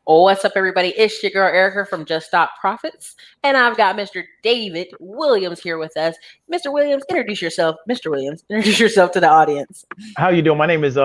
What's up, everybody? It's your girl Erica from Just Stop Profits, and I've got Mr. David Williams here with us. Mr. Williams, introduce yourself. Mr. Williams, introduce yourself to the audience. How you doing? My name is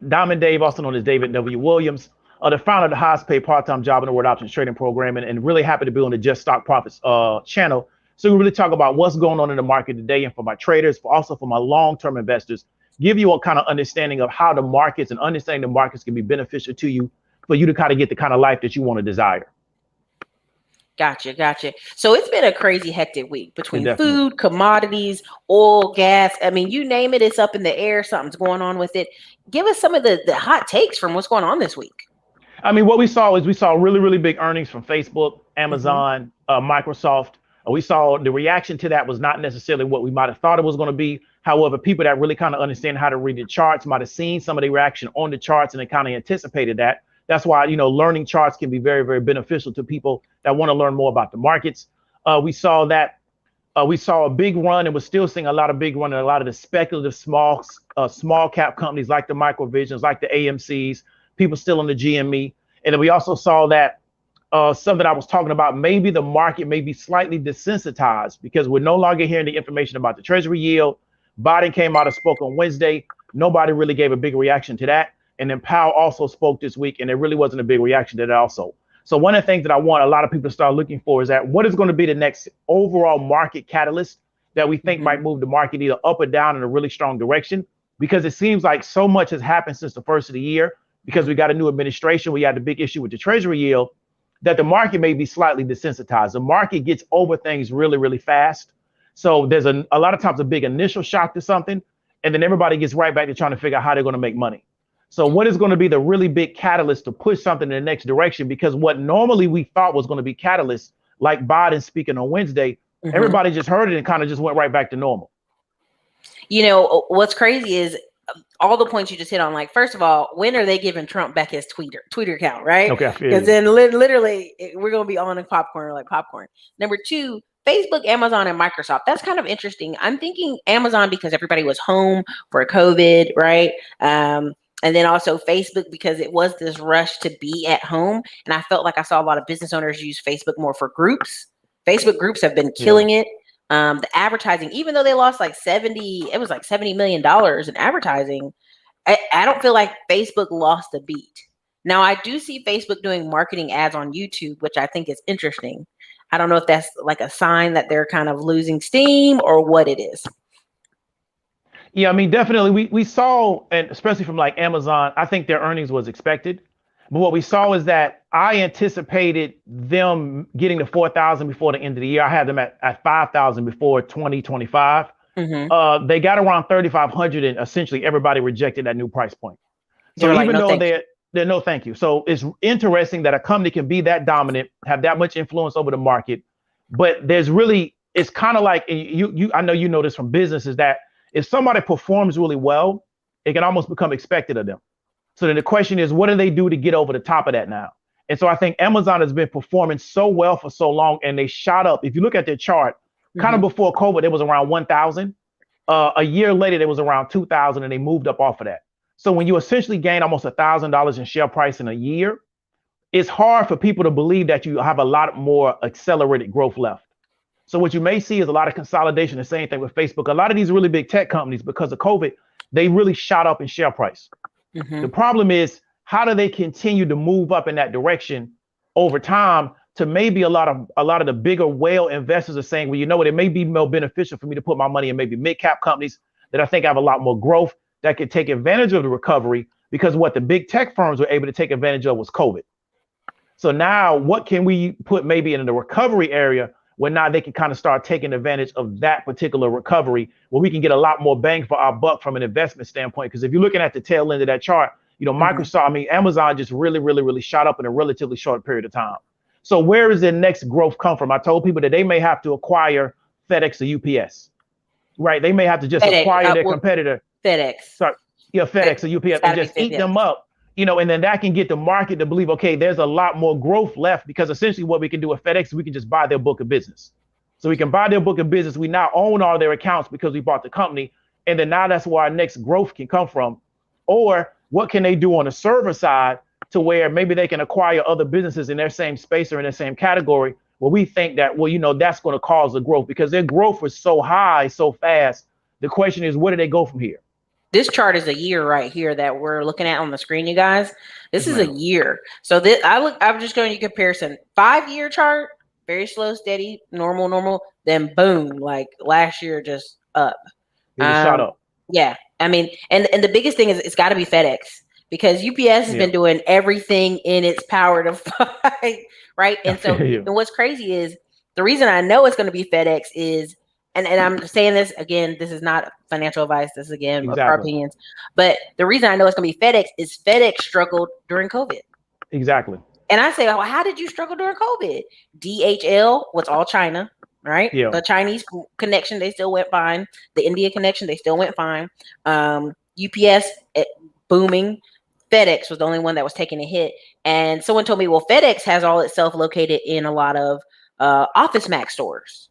Diamond Dave, also known as David W. Williams, the founder of the highest paid part-time job in the world options trading program, and really happy to be on the Just Stock Profits channel. So we really talk about what's going on in the market today, and for my traders, also for my long-term investors, give you a kind of understanding of how the markets and understanding the markets can be beneficial to you for you to kind of get the kind of life that you want to desire. Gotcha. So it's been a crazy hectic week between Definitely. food, commodities, oil, gas. I mean, you name it, it's up in the air. Something's going on with it. Give us some of the hot takes from what's going on this week. I mean, what we saw is we saw really, really big earnings from Facebook, Mm-hmm. Amazon, Microsoft. We saw the reaction to that was not necessarily what we might have thought it was going to be. However, people that really kind of understand how to read the charts might have seen some of the reaction on the charts and they kind of anticipated that. That's why, learning charts can be very, very beneficial to people that want to learn more about the markets. We saw that we saw a big run, and we're still seeing a lot of big run in a lot of the speculative small cap companies like the Microvisions, like the AMCs, people still in the GME. And then we also saw that something I was talking about, maybe the market may be slightly desensitized because we're no longer hearing the information about the Treasury yield. Biden came out and spoke on Wednesday. Nobody really gave a big reaction to that. And then Powell also spoke this week, and there really wasn't a big reaction to that also. So one of the things that I want a lot of people to start looking for is that what is going to be the next overall market catalyst that we think might move the market either up or down in a really strong direction, because it seems like so much has happened since the first of the year because we got a new administration. We had the big issue with the Treasury yield that the market may be slightly desensitized. The market gets over things really, really fast. So there's a lot of times a big initial shock to something, and then everybody gets right back to trying to figure out how they're going to make money. So what is going to be the really big catalyst to push something in the next direction? Because what normally we thought was going to be catalyst, like Biden speaking on Wednesday, everybody just heard it and kind of just went right back to normal. What's crazy is all the points you just hit on. Like, first of all, when are they giving Trump back his Twitter account, right? Okay. Because then literally we're going to be on popcorn like popcorn. Number two, Facebook, Amazon, and Microsoft. That's kind of interesting. I'm thinking Amazon because everybody was home for COVID, right? And then also Facebook because it was this rush to be at home. And I felt like I saw a lot of business owners use Facebook more for groups. Facebook groups have been killing it. The advertising, even though they lost like $70 million in advertising, I don't feel like Facebook lost a beat. Now, I do see Facebook doing marketing ads on YouTube, which I think is interesting. I don't know if that's like a sign that they're kind of losing steam or what it is. Yeah, I mean, definitely we saw, and especially from like Amazon, I think their earnings was expected. But what we saw is that I anticipated them getting to 4,000 before the end of the year. I had them at 5,000 before 2025. They got around 3,500 and essentially everybody rejected that new price point. So even though they're no thank you. So it's interesting that a company can be that dominant, have that much influence over the market. But it's kind of like I know you know this from business, is that if somebody performs really well, it can almost become expected of them. So then the question is, what do they do to get over the top of that now? And so I think Amazon has been performing so well for so long, and they shot up. If you look at their chart, kind of before COVID, it was around 1,000. A year later, it was around 2,000, and they moved up off of that. So when you essentially gain almost $1,000 in share price in a year, it's hard for people to believe that you have a lot more accelerated growth left. So what you may see is a lot of consolidation. The same thing with Facebook. A lot of these really big tech companies, because of COVID, they really shot up in share price. The problem is, how do they continue to move up in that direction over time to maybe a lot of the bigger whale investors are saying, well, you know what, it may be more beneficial for me to put my money in maybe mid-cap companies that I think have a lot more growth that could take advantage of the recovery, because what the big tech firms were able to take advantage of was COVID. So now what can we put maybe in the recovery area where now they can kind of start taking advantage of that particular recovery, where we can get a lot more bang for our buck from an investment standpoint? Because if you're looking at the tail end of that chart, Microsoft, I mean, Amazon just really shot up in a relatively short period of time. So where is the next growth come from? I told people that they may have to acquire FedEx or UPS, right? They may have to just acquire their competitor. FedEx. FedEx or UPS, and just eat them up. And then that can get the market to believe, okay, there's a lot more growth left, because essentially what we can do with FedEx, we can just buy their book of business. So we can buy their book of business. We now own all their accounts because we bought the company. And then now that's where our next growth can come from. Or what can they do on the server side to where maybe they can acquire other businesses in their same space or in their same category. Well, we think that, well, that's going to cause the growth because their growth was so high, so fast. The question is, where do they go from here? This chart is a year right here that we're looking at on the screen, you guys. This Yes, is a ma'am. year. So this, I'm just going to comparison. 5 year chart, very slow, steady, normal. Then boom, like last year, just up. It just shot up. Yeah. I mean, and the biggest thing is it's got to be FedEx because UPS has Yeah. been doing everything in its power to fight, right? I And so, feel you. and what's crazy is the reason I know it's going to be FedEx is, and I'm saying this again, this is not financial advice. This is again our Exactly. opinions. But the reason I know it's going to be FedEx is FedEx struggled during COVID. Exactly. And I say, well, how did you struggle during COVID? DHL was all China, right? Yeah. The Chinese connection, they still went fine. The India connection, they still went fine. UPS, booming. FedEx was the only one that was taking a hit. And someone told me, well, FedEx has all itself located in a lot of Office Max stores,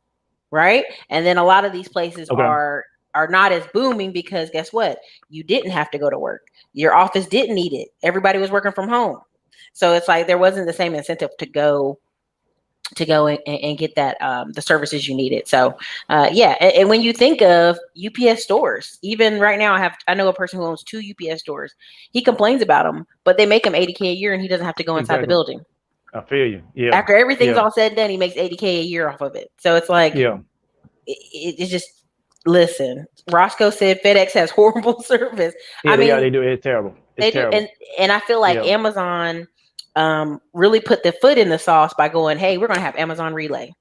right? And then a lot of these places Okay. are not as booming because guess what? You didn't have to go to work. Your office didn't need it. Everybody was working from home. So it's like there wasn't the same incentive to go and get that the services you needed. So yeah, and when you think of UPS stores, even right now, I know a person who owns 2 UPS stores. He complains about them, but they make him $80K a year, and he doesn't have to go inside the Exactly. building. I feel you. Yeah. After everything's Yeah. all said and done, he makes $80K a year off of it. So it's like Yeah. it's just. Listen, Roscoe said FedEx has horrible service. Yeah. I mean, They do. It's terrible. It's they do, terrible. and I feel like Yeah. Amazon really put the foot in the sauce by going, hey, we're going to have Amazon Relay,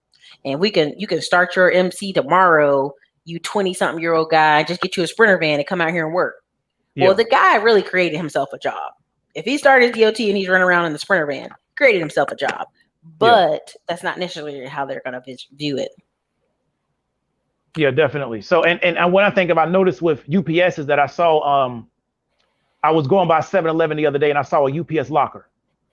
and you can start your MC tomorrow. You 20-something-year-old guy, just get you a Sprinter van and come out here and work. Yeah. Well, the guy really created himself a job. If he started his DOT and he's running around in the Sprinter van, created himself a job. But that's not necessarily how they're going to view it. Yeah, definitely. So, and what I think about noticed with UPS is that I saw, I was going by 7-Eleven the other day and I saw a UPS locker.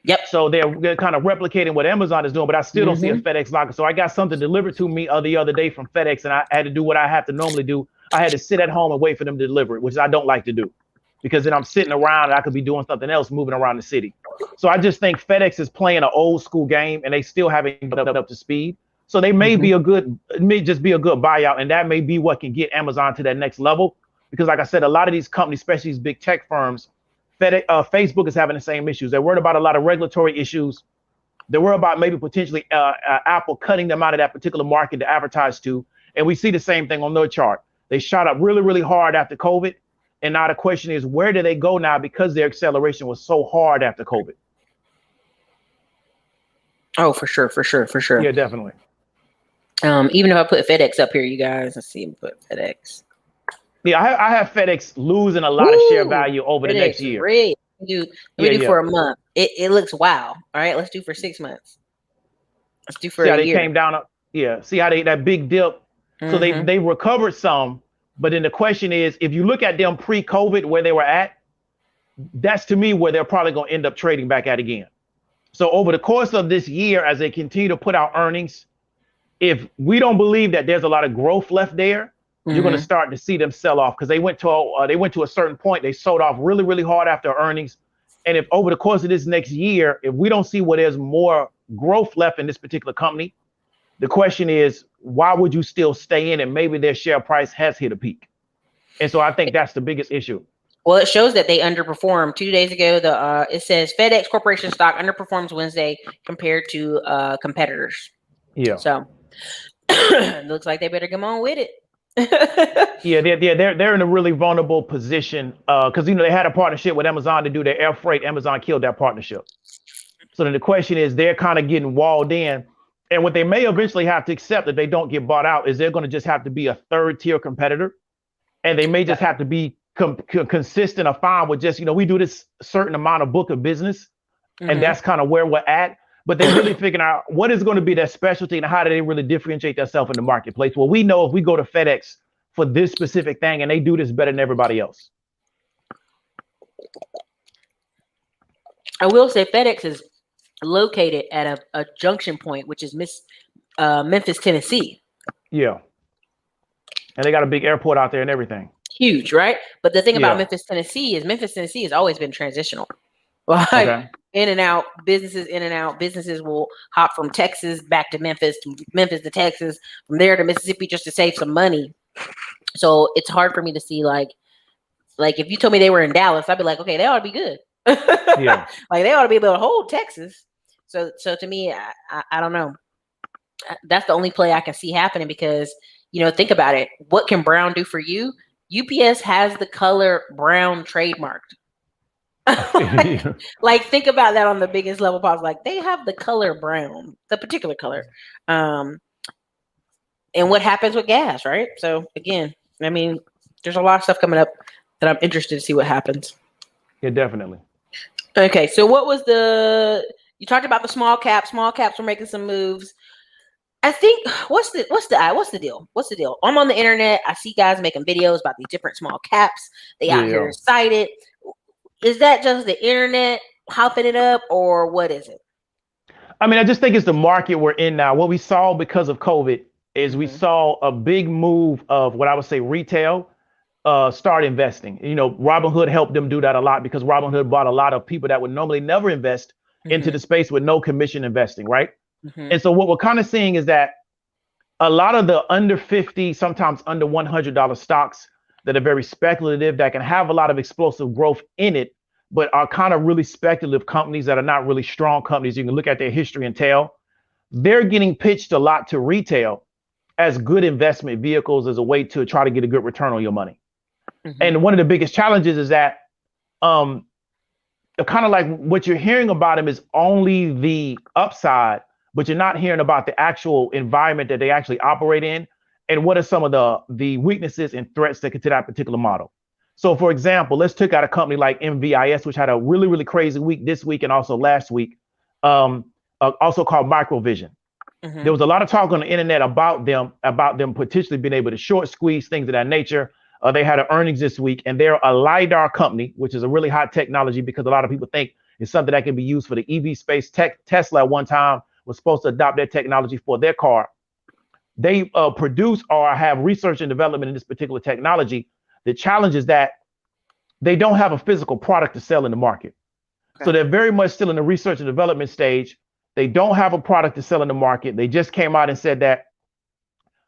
Yep. So they're kind of replicating what Amazon is doing, but I still don't see a FedEx locker. So I got something delivered to me the other day from FedEx, and I had to do what I have to normally do. I had to sit at home and wait for them to deliver it, which I don't like to do, because then I'm sitting around and I could be doing something else, moving around the city. So I just think FedEx is playing an old school game, and they still haven't got up to speed. So they may be it may just be a good buyout, and that may be what can get Amazon to that next level. Because like I said, a lot of these companies, especially these big tech firms, Facebook is having the same issues. They're worried about a lot of regulatory issues. They're worried about maybe potentially Apple cutting them out of that particular market to advertise to. And we see the same thing on their chart. They shot up really, really hard after COVID. And now the question is, where do they go now because their acceleration was so hard after COVID? Oh, for sure. Yeah, definitely. Even if I put FedEx up here, you guys, let's see, put FedEx. Yeah, I have FedEx losing a lot of share value over the next year. Let me do for a month. It looks wow. All right, let's do for 6 months. Let's do for see a how year. They came down. Yeah, see how that big dip. So they recovered some, but then the question is, if you look at them pre-COVID where they were at, that's to me where they're probably going to end up trading back at again. So over the course of this year, as they continue to put out earnings, if we don't believe that there's a lot of growth left there, you're going to start to see them sell off, because they went to a certain point. They sold off really, really hard after earnings. And if over the course of this next year, if we don't see where there's more growth left in this particular company, the question is, why would you still stay in it? Maybe their share price has hit a peak. And so I think that's the biggest issue. Well, it shows that they underperformed 2 days ago. It says FedEx Corporation stock underperforms Wednesday compared to competitors. Yeah. So it looks like they better come on with it. Yeah, they're in a really vulnerable position because they had a partnership with Amazon to do their air freight. Amazon killed that partnership. So then the question is, they're kind of getting walled in, and what they may eventually have to accept if they don't get bought out is they're going to just have to be a third tier competitor, and they may just have to be consistent or fine with just we do this certain amount of book of business, and that's kind of where we're at. But they're really figuring out what is going to be their specialty and how do they really differentiate themselves in the marketplace. Well, we know if we go to FedEx for this specific thing and they do this better than everybody else. I will say FedEx is located at a junction point, which is Memphis, Tennessee. Yeah. And they got a big airport out there and everything. Huge, right? But the thing about Memphis, Tennessee has always been transitional. Like, in and out, businesses in and out. Businesses will hop from Texas back to Memphis to Texas, from there to Mississippi just to save some money. So it's hard for me to see like if you told me they were in Dallas, I'd be like, okay, they ought to be good. Yeah. Like they ought to be able to hold Texas. So to me, I don't know. That's the only play I can see happening because think about it. What can Brown do for you? UPS has the color brown trademarked. like think about that on the biggest level possible. Like they have the color brown, the particular color. And what happens with gas, right? So again, I mean, there's a lot of stuff coming up that I'm interested to see what happens. Yeah, definitely. Okay, so what was you talked about the small caps. Small caps were making some moves. I think what's the deal? What's the deal? I'm on the internet. I see guys making videos about these different small caps. They out here excited. Is that just the internet hopping it up, or what is it? I mean, I just think it's the market we're in now. What we saw because of COVID is we saw a big move of what I would say retail start investing. Robinhood helped them do that a lot because Robinhood bought a lot of people that would normally never invest into the space with no commission investing, right? And so what we're kind of seeing is that a lot of the under 50, sometimes under $100 stocks that are very speculative, that can have a lot of explosive growth in it, but are kind of really speculative companies that are not really strong companies. You can look at their history and tell. They're getting pitched a lot to retail as good investment vehicles as a way to try to get a good return on your money. And one of the biggest challenges is that kind of like what you're hearing about them is only the upside, but you're not hearing about the actual environment that they actually operate in and what are some of the weaknesses and threats to that particular model. So for example, let's take out a company like MVIS, which had a really, really crazy week this week and also last week, also called Microvision. There was a lot of talk on the internet about them potentially being able to short squeeze, things of that nature. They had an earnings this week, and they're a LiDAR company, which is a really hot technology because a lot of people think it's something that can be used for the EV space. Tesla at one time was supposed to adopt their technology for their car. They produce or have research and development in this particular technology. The challenge is that they don't have a physical product to sell in the market. Okay. So they're very much still in the research and development stage. They don't have a product to sell in the market. They just came out and said that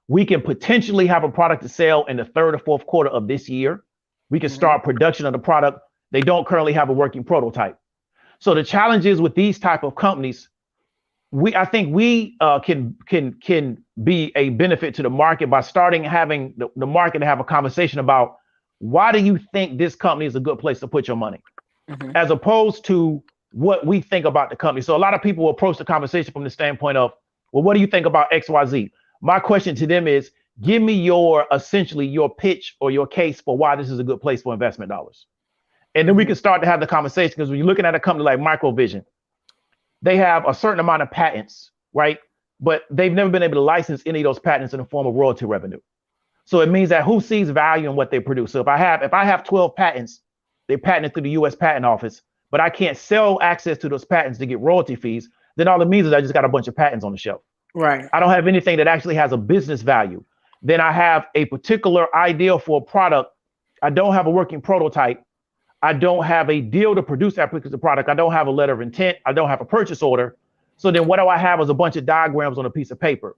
we can potentially have a product to sell in the third or fourth quarter of this year. We can start production of the product. They don't currently have a working prototype. So the challenge is with these type of companies, I think we can be a benefit to the market by starting having the market to have a conversation about why do you think this company is a good place to put your money, as opposed to what we think about the company. So a lot of people will approach the conversation from the standpoint of, well, what do you think about XYZ? My question to them is, give me essentially your pitch or your case for why this is a good place for investment dollars. And then we can start to have the conversation, because when you're looking at a company like Microvision, they have a certain amount of patents, right? But they've never been able to license any of those patents in the form of royalty revenue. So it means that who sees value in what they produce? So if I have 12 patents, they're patented through the US Patent Office, but I can't sell access to those patents to get royalty fees, then all it means is I just got a bunch of patents on the shelf. Right. I don't have anything that actually has a business value. Then I have a particular idea for a product. I don't have a working prototype. I don't have a deal to produce that particular product. I don't have a letter of intent. I don't have a purchase order. So then what do I have is a bunch of diagrams on a piece of paper.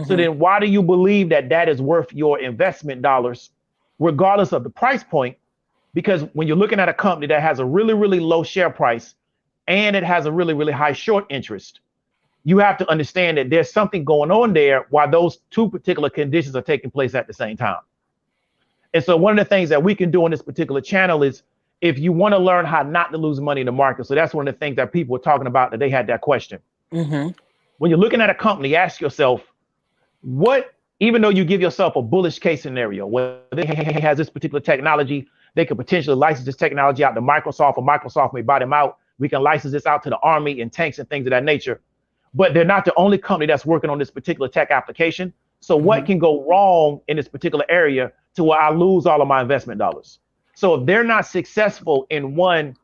So then why do you believe that that is worth your investment dollars, regardless of the price point? Because when you're looking at a company that has a really, really low share price and it has a really, really high short interest, you have to understand that there's something going on there while those two particular conditions are taking place at the same time. And so one of the things that we can do on this particular channel is, if you want to learn how not to lose money in the market. So that's one of the things that people were talking about, that they had that question. When you're looking at a company, ask yourself, even though you give yourself a bullish case scenario, where they has this particular technology, they could potentially license this technology out to Microsoft, or Microsoft may buy them out. We can license this out to the Army and tanks and things of that nature. But they're not the only company that's working on this particular tech application. So what can go wrong in this particular area to where I lose all of my investment dollars? So if they're not successful in, one,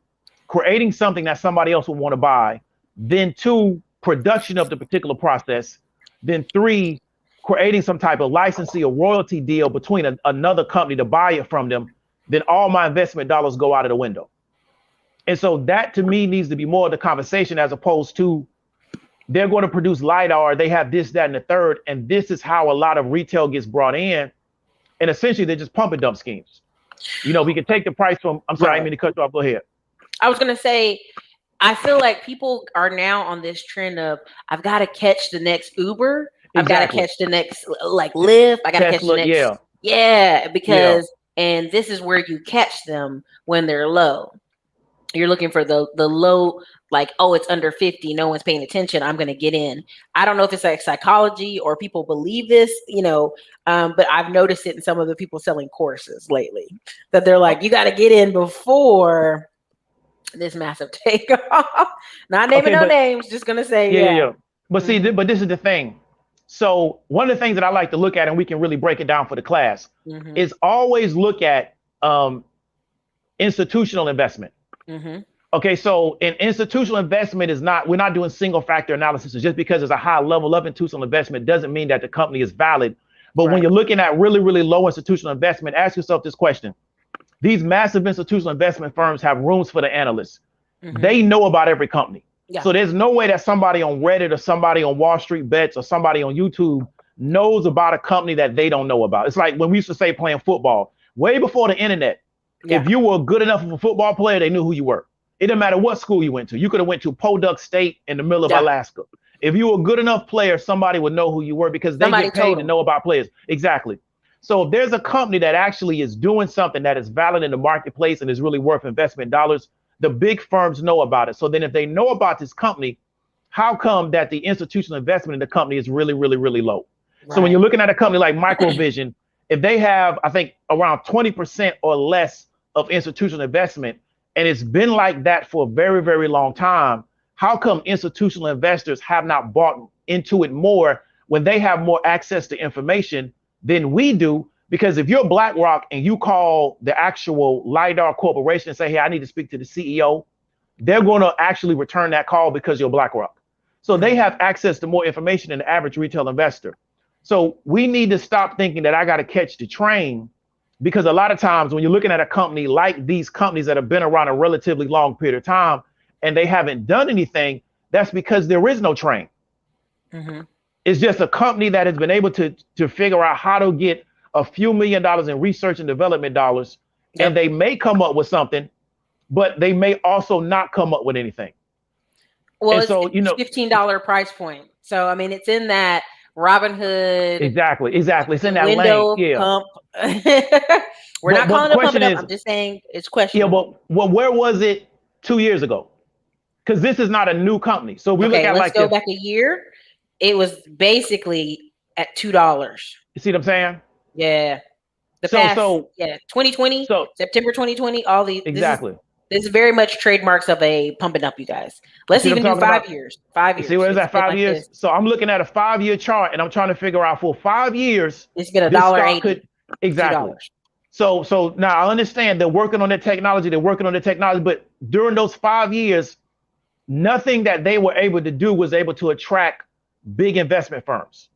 creating something that somebody else will want to buy, then two, production of the particular process, then three, creating some type of licensing or royalty deal between another company to buy it from them, then all my investment dollars go out of the window. And so that to me needs to be more of the conversation as opposed to they're going to produce LiDAR. They have this, that, and the third. And this is how a lot of retail gets brought in. And essentially, they're just pump and dump schemes. We can take the price from, I'm sorry, I didn't mean to cut you off. Go ahead. I was going to say, I feel like people are now on this trend of, I've got to catch the next Uber. I've got to Exactly. catch the next, like, Lyft. I got to catch the Tesla, next. yeah. Yeah, Yeah. because, and this is where you catch them when they're low. You're looking for the low, like, oh, it's under 50. No one's paying attention. I'm going to get in. I don't know if it's like psychology or people believe this, but I've noticed it in some of the people selling courses lately that they're like, you got to get in before this massive takeoff. Not naming no names, just going to say, yeah. But see, but this is the thing. So one of the things that I like to look at, and we can really break it down for the class, is always look at institutional investment. Okay, so in institutional investment we're not doing single factor analysis. Just because there's a high level of institutional investment doesn't mean that the company is valid. But when you're looking at really, really low institutional investment, ask yourself this question. These massive institutional investment firms have rooms for the analysts. They know about every company. So there's no way that somebody on Reddit or somebody on Wall Street Bets or somebody on YouTube knows about a company that they don't know about. It's like when we used to say playing football, way before the internet. If you were good enough of a football player, they knew who you were. It didn't matter what school you went to. You could have went to Podunk State in the middle of Alaska. If you were a good enough player, somebody would know who you were because they get paid to know about players. Exactly. So if there's a company that actually is doing something that is valid in the marketplace and is really worth investment dollars, the big firms know about it. So then if they know about this company, how come that the institutional investment in the company is really, really, really low? So when you're looking at a company like Microvision, if they have, I think, around 20% or less of institutional investment, and it's been like that for a very, very long time, how come institutional investors have not bought into it more when they have more access to information than we do? Because if you're BlackRock and you call the actual LiDAR corporation and say, hey, I need to speak to the CEO, they're going to actually return that call because you're BlackRock. So they have access to more information than the average retail investor. So we need to stop thinking that I got to catch the train, because a lot of times when you're looking at a company like these companies that have been around a relatively long period of time and they haven't done anything, that's because there is no train. It's just a company that has been able to figure out how to get a few $1 million in research and development dollars, and they may come up with something, but they may also not come up with anything. Well, it's $15 price point. So, I mean, it's in that Robinhood. Exactly. It's in that lane. Yeah. Pump. We're not calling it pump it up. I'm just saying it's questionable. Yeah, but where was it 2 years ago? Because this is not a new company. So we look at let's go back a year. It was basically at $2. You see what I'm saying? Yeah. 2020, September 2020, all these. Exactly. This is very much trademarks of a pumping up, you guys. Let's even do 5 years. 5 years. See what is that? 5 years. So I'm looking at a 5-year chart and I'm trying to figure out for 5 years. It's been $1.80. Exactly. So now I understand they're working on their technology. But during those 5 years, nothing that they were able to do was able to attract big investment firms.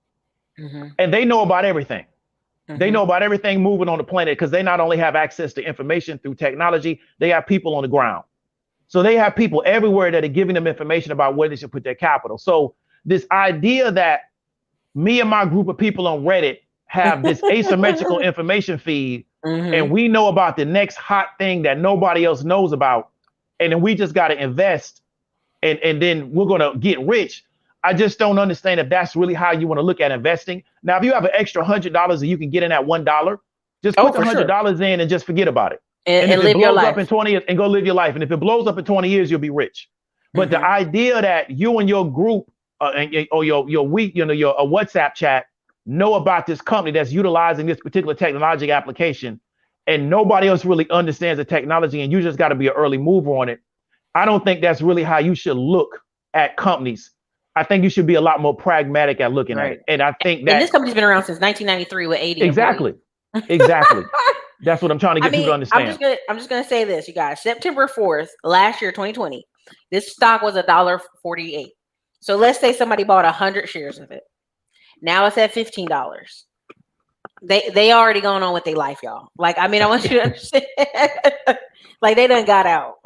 And they know about everything. They know about everything moving on the planet because they not only have access to information through technology, they have people on the ground. So they have people everywhere that are giving them information about where they should put their capital. So this idea that me and my group of people on Reddit have this asymmetrical information feed and we know about the next hot thing that nobody else knows about, and then we just got to invest and then we're going to get rich. I just don't understand if that's really how you want to look at investing. Now, if you have an extra $100 that you can get in at $1, just put the $100 in and just forget about it. And if it blows up in 20 years, and go live your life. And if it blows up in 20 years, you'll be rich. But the idea that you and your group or your WhatsApp chat know about this company that's utilizing this particular technology application, and nobody else really understands the technology, and you just got to be an early mover on it. I don't think that's really how you should look at companies. I think you should be a lot more pragmatic at looking at it. And I think that this company's been around since 1993 with 80. Exactly. That's what I'm trying to get you to understand. I'm just gonna say this, you guys. September 4th, last year, 2020, this stock was $1.48. So let's say somebody bought 100 shares of it. Now it's at $15. They already going on with their life, y'all. Like, I mean, I want you to understand. Like, they done got out.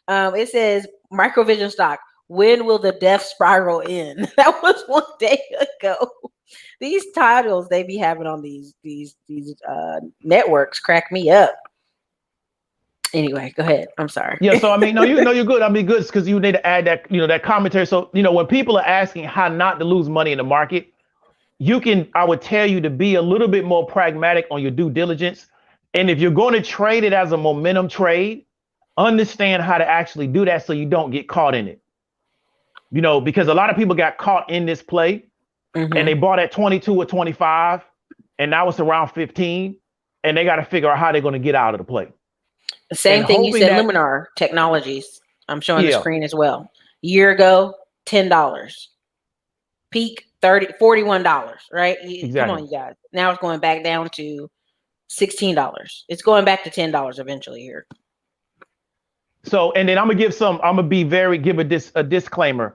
It says Microvision stock. When will the death spiral end? That was 1 day ago. These titles they be having on these networks crack me up. Anyway, go ahead. I'm sorry. Yeah, so I mean, no, you're good. I mean, good because you need to add that, that commentary. So, when people are asking how not to lose money in the market, I would tell you to be a little bit more pragmatic on your due diligence. And if you're going to trade it as a momentum trade, understand how to actually do that so you don't get caught in it. Because a lot of people got caught in this play and they bought at 22 or 25 and now it's around 15 and they got to figure out how they're going to get out of the play. The same And thing you hoping said, that, Luminar Technologies. I'm showing the yeah, screen as well. Year ago, $10. Peak $41, right? Come on, exactly. you guys. Now it's going back down to $16. It's going back to $10 eventually here. So, and then I'm gonna give a disclaimer.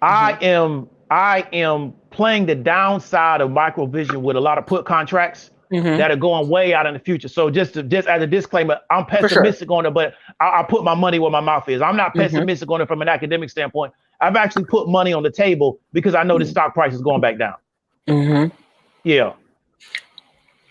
I am playing the downside of Microvision with a lot of put contracts that are going way out in the future. So just as a disclaimer, I'm For sure. pessimistic on it, but I put my money where my mouth is. I'm not pessimistic on it from an academic standpoint. I've actually put money on the table because I know the stock price is going back down. Yeah.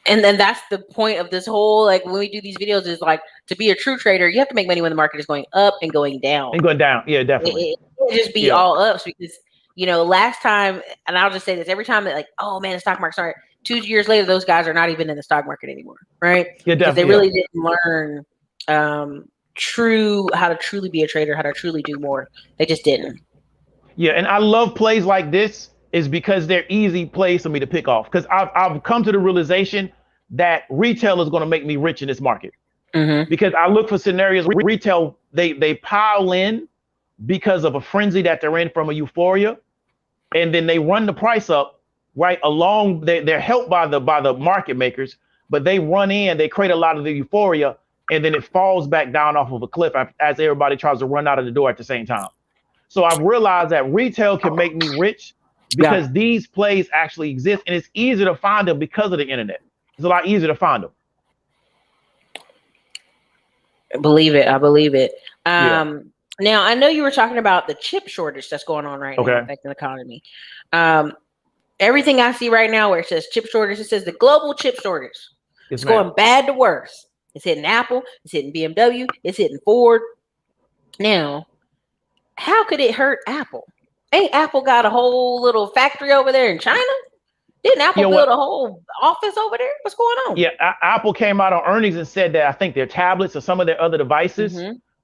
And then that's the point of this whole, like, when we do these videos is like, to be a true trader, you have to make money when the market is going up and going down. And going down. Yeah, definitely. It can't just be all ups because, last time, and I'll just say this, every time that, like, oh man, the stock market started, 2 years later, those guys are not even in the stock market anymore, right? Yeah, Because they definitely. really didn't learn how to truly be a trader, how to truly do more. They just didn't. Yeah, and I love plays like this is because they're easy plays for me to pick off. Because I've come to the realization that retail is going to make me rich in this market. Because I look for scenarios where retail they pile in because of a frenzy that they're in from a euphoria, and then they run the price up right along. They're helped by the market makers, but they run in, they create a lot of the euphoria, and then it falls back down off of a cliff as everybody tries to run out of the door at the same time. So I've realized that retail can make me rich because these plays actually exist, and it's easier to find them because of the internet. It's a lot easier to find them. I believe it. Now, I know you were talking about the chip shortage that's going on right now affecting the economy. Everything I see right now where it says chip shortage, it says the global chip shortage. It's going bad to worse. It's hitting Apple. It's hitting BMW. It's hitting Ford. Now, how could it hurt Apple? Ain't Apple got a whole little factory over there in China? Didn't Apple build a whole office over there? What's going on? Yeah, Apple came out on earnings and said that I think their tablets or some of their other devices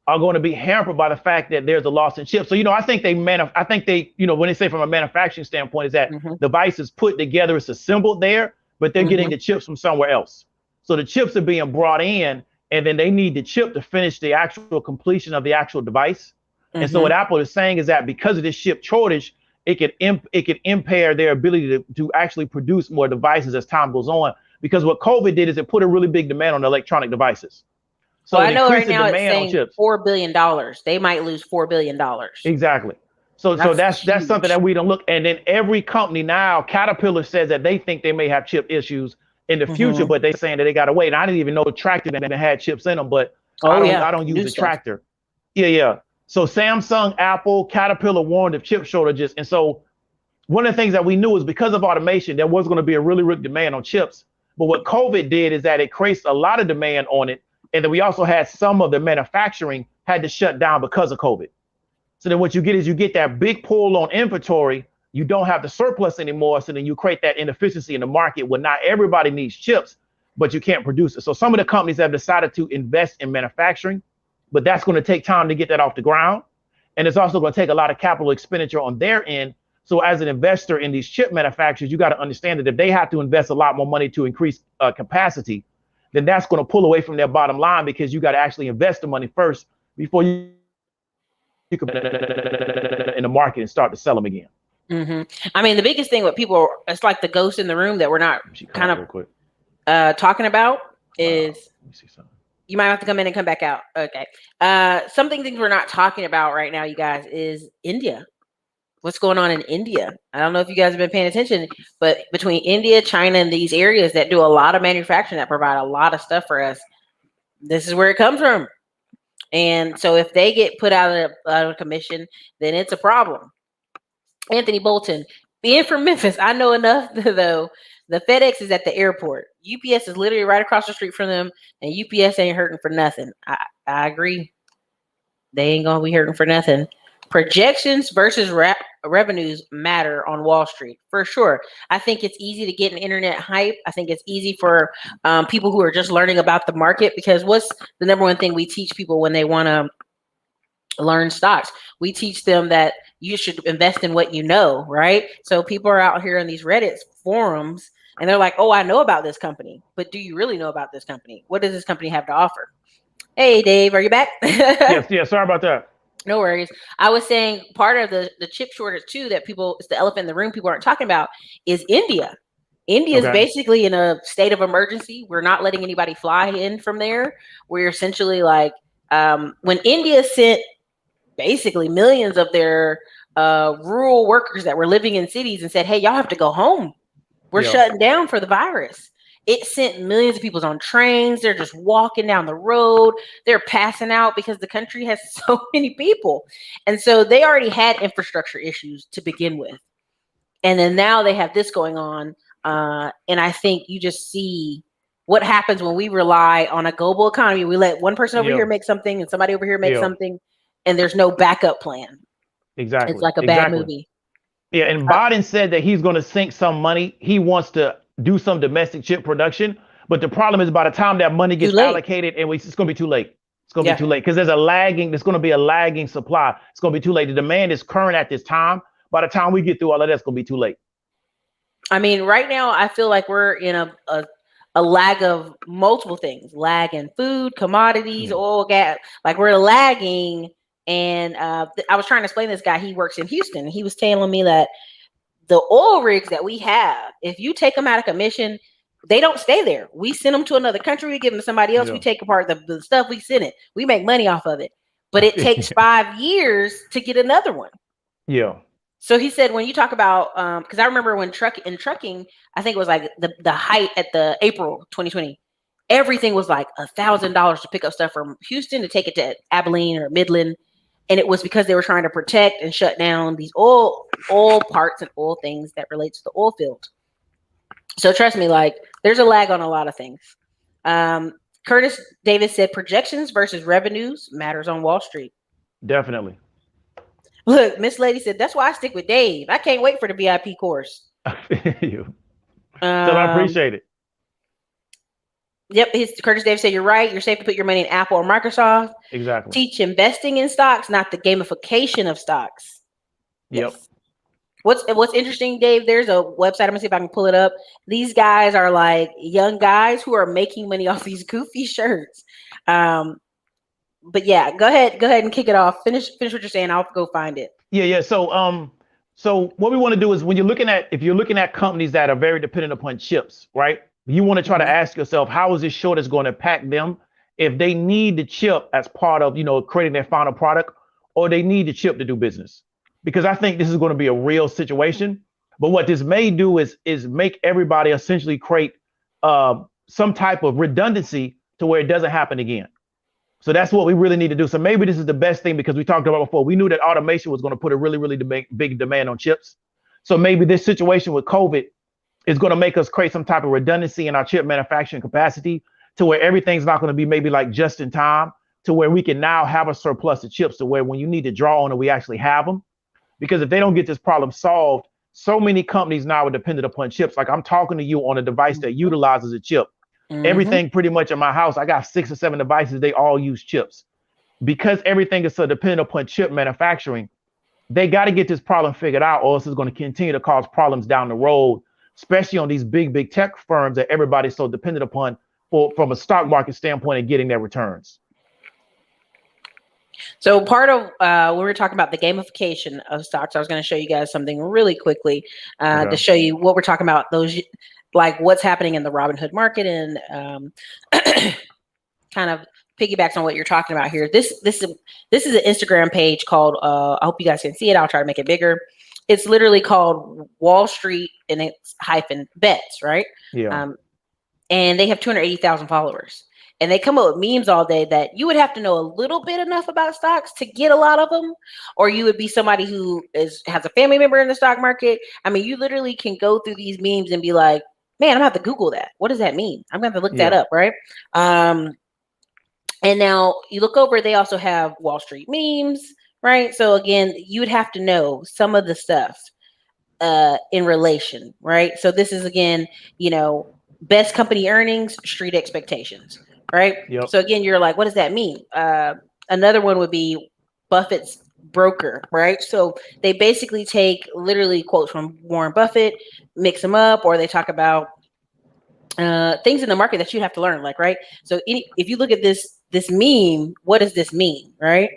are going to be hampered by the fact that there's a loss in chips. So, I think they, when they say from a manufacturing standpoint, is that devices put together, it's assembled there, but they're getting the chips from somewhere else. So the chips are being brought in, and then they need the chip to finish the actual completion of the actual device. And so what Apple is saying is that because of this chip shortage, it could impair their ability to actually produce more devices as time goes on. Because what COVID did is it put a really big demand on electronic devices. So I know right now it's saying $4 billion. They might lose $4 billion. Exactly. So that's something that we don't look. And then every company now, Caterpillar says that they think they may have chip issues in the future, but they're saying that they got to wait. And I didn't even know a tractor that had chips in them, but I don't use a tractor. Yeah. So Samsung, Apple, Caterpillar warned of chip shortages. And so one of the things that we knew is because of automation, there was going to be a really big demand on chips. But what COVID did is that it creates a lot of demand on it. And then we also had some of the manufacturing had to shut down because of COVID. So then what you get is you get that big pull on inventory. You don't have the surplus anymore. So then you create that inefficiency in the market where not everybody needs chips, but you can't produce it. So some of the companies have decided to invest in manufacturing, but that's going to take time to get that off the ground. And it's also going to take a lot of capital expenditure on their end. So as an investor in these chip manufacturers, you got to understand that if they have to invest a lot more money to increase capacity, then that's going to pull away from their bottom line because you got to actually invest the money first before you can in the market and start to sell them again. I mean, the biggest thing what people, it's like the ghost in the room that we're not kind of talking about is, let me see something. You might have to come in and come back out. Okay. Things we're not talking about right now, you guys, is India. what's going on in India. I don't know if you guys have been paying attention, but between India, China, and these areas that do a lot of manufacturing that provide a lot of stuff for us, this is where it comes from. And so if they get put out of commission, then it's a problem. Anthony Bolton, being from Memphis, I know enough though. The FedEx is at the airport. UPS is literally right across the street from them, and UPS ain't hurting for nothing. I agree. They ain't gonna be hurting for nothing. Projections versus revenues matter on Wall Street for sure. I think it's easy to get an internet hype. I think it's easy for people who are just learning about the market, because what's the number one thing we teach people when they want to learn stocks? We teach them that you should invest in what you know, right? So people are out here in these Reddit forums and they're like, oh, I know about this company, but do you really know about this company? What does this company have to offer? Hey, Dave, are you back? Yes, yes. Sorry about that. No worries. I was saying part of the chip shortage too that people, it's the elephant in the room people aren't talking about, is India. India is Okay. basically in a state of emergency. We're not letting anybody fly in from there. We're essentially like, when India sent basically millions of their rural workers that were living in cities and said, hey, y'all have to go home. We're Yeah. shutting down for the virus. It sent millions of people on trains. They're just walking down the road. They're passing out because the country has so many people. And so they already had infrastructure issues to begin with. And then now they have this going on. And I think you just see what happens when we rely on a global economy. We let one person over Yeah. here make something and somebody over here make Yeah. something, and there's no backup plan. It's Exactly. like a bad Exactly. movie. Yeah, and Uh, Biden said that he's going to sink some money. He wants to do some domestic chip production, but the problem is by the time that money Too gets late. allocated, it's going to be too late. It's going to be Yeah. too late because there's going to be a lagging supply. It's going to be too late. The demand is current at this time. By the time we get through all of that, it's going to be too late. I mean, right now, I feel like we're in a lag of multiple things: lag in food, commodities, Yeah. oil, gas. Like we're lagging. And I was trying to explain to this guy. He works in Houston. And he was telling me that the oil rigs that we have, if you take them out of commission, they don't stay there. We send them to another country. We give them to somebody else. We Yeah. take apart the stuff. We send it. We make money off of it. But it takes 5 years to get another one. Yeah. So he said, when you talk about, because I remember when trucking, I think it was like the height at the April 2020, everything was like $1,000 to pick up stuff from Houston to take it to Abilene or Midland, and it was because they were trying to protect and shut down these oil parts and oil things that relate to the oil field. So trust me, like there's a lag on a lot of things. Um, Curtis Davis said projections versus revenues matters on Wall Street. Definitely. Look, Miss Lady said that's why I stick with Dave. I can't wait for the VIP course. You. So I Um, appreciate it. yep, Curtis Davis said you're right. You're safe to put your money in Apple or Microsoft. Exactly. Teach investing in stocks, not the gamification of stocks. Yep. Yes. What's interesting, Dave? There's a website. I'm gonna see if I can pull it up. These guys are like young guys who are making money off these goofy shirts. Um, but yeah, go ahead and kick it off. Finish what you're saying. I'll go find it. Yeah. So what we want to do is when if you're looking at companies that are very dependent upon chips, right? You want to try to Mhm. ask yourself, how is this shortage going to impact them if they need the chip as part of, creating their final product, or they need the chip to do business? Because I think this is going to be a real situation. But what this may do is make everybody essentially create some type of redundancy to where it doesn't happen again. So that's what we really need to do. So maybe this is the best thing because we talked about before. We knew that automation was going to put a really, really big demand on chips. So maybe this situation with COVID is going to make us create some type of redundancy in our chip manufacturing capacity to where everything's not going to be maybe like just in time, to where we can now have a surplus of chips to where when you need to draw on it, we actually have them. Because if they don't get this problem solved, so many companies now are dependent upon chips. Like I'm talking to you on a device that utilizes a chip. Mhm. Everything pretty much in my house, I got 6 or 7 devices. They all use chips. Because everything is so dependent upon chip manufacturing, they got to get this problem figured out, or else it's going to continue to cause problems down the road, especially on these big tech firms that everybody's so dependent upon from a stock market standpoint and getting their returns. So part of when we were talking about the gamification of stocks, I was going to show you guys something really quickly to Okay. show you what we're talking about. Those like what's happening in the Robinhood market and kind of piggybacks on what you're talking about here. This is an Instagram page called. I hope you guys can see it. I'll try to make it bigger. It's literally called Wall Street and it's hyphen bets, right? Yeah. Um, and they have 280,000 followers. And they come up with memes all day that you would have to know a little bit enough about stocks to get a lot of them, or you would be somebody who has a family member in the stock market. I mean, you literally can go through these memes and be like, "Man, I'm gonna have to Google that. What does that mean? I'm gonna have to look that Yeah. up, right?" Um, and now you look over, they also have Wall Street memes, right? So again, you would have to know some of the stuff in relation, right? So this is again, you know, best company earnings, street expectations, right? Yep. So again, you're like, what does that mean? Another one would be Buffett's broker, right? So they basically take literally quotes from Warren Buffett, mix them up, or they talk about things in the market that you have to learn, like, right? So if you look at this meme, what does this mean, right?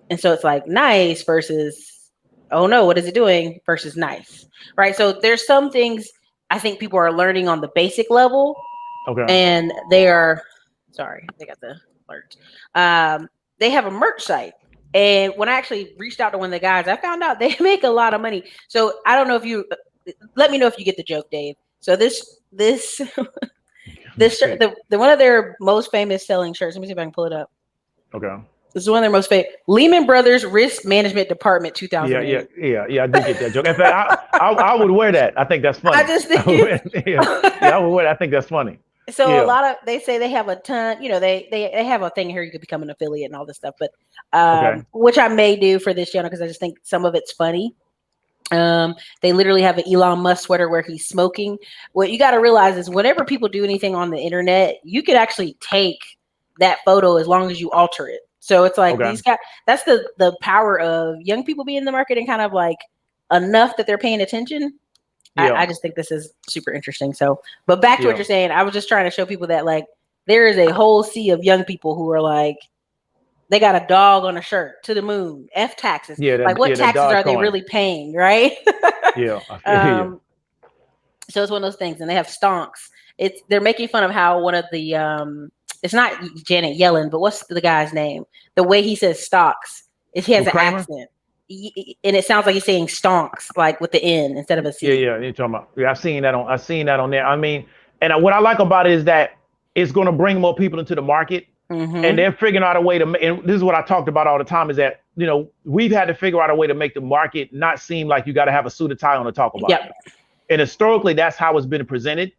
And so it's like nice versus, oh no, what is it doing versus nice, right? So there's some things I think people are learning on the basic level, Okay. and they are, sorry, they got the alert. They have a merch site. And when I actually reached out to one of the guys, I found out they make a lot of money. So I don't know if you, let me know if you get the joke, Dave. So this this shirt, See. the one of their most famous selling shirts. Let me see if I can pull it up. Okay. This is one of their most famous. Lehman Brothers Risk Management Department, Yeah, yeah, 2008. yeah, yeah. I did get that joke. In fact, I would wear that. I think that's I funny. just I think would wear, it's yeah, yeah, I would wear that. I think that's funny. so a Yeah. lot of they say they have a ton, you know, they have a thing here you could become an affiliate and all this stuff, but Okay. which I may do for this channel because I just think some of it's funny. They literally have an Elon Musk sweater where he's smoking. What you got to realize is whenever people do anything on the internet, you could actually take that photo as long as you alter it. So it's like Okay. these guys, that's the power of young people being in the market and kind of like enough that they're paying attention. I Yeah. just think this is super interesting. So, but back to what Yeah. you're saying, I was just trying to show people that like there is a whole sea of young people who are like, they got a dog on a shirt to the moon, F taxes. Yeah. Like, That. what Yeah. That taxes are they Dogecoin. really paying, right? Yeah. I feel you. um, so it's one of those things, and they have stonks. They're making fun of how one of the it's not Janet Yellen, but what's the guy's name? The way he says stocks, is he has With an Kramer. accent, and it sounds like he's saying stonks, like with the N instead of a Yeah. C. Yeah. You're talking about. Yeah. I've seen that on there. I mean, and what I like about it is that it's going to bring more people into the market, and Mm-hmm. they're figuring out a way to. And this is what I talked about all the time: is that we've had to figure out a way to make the market not seem like you got to have a suit and tie on to talk about it. Yep. And historically, that's how it's been presented.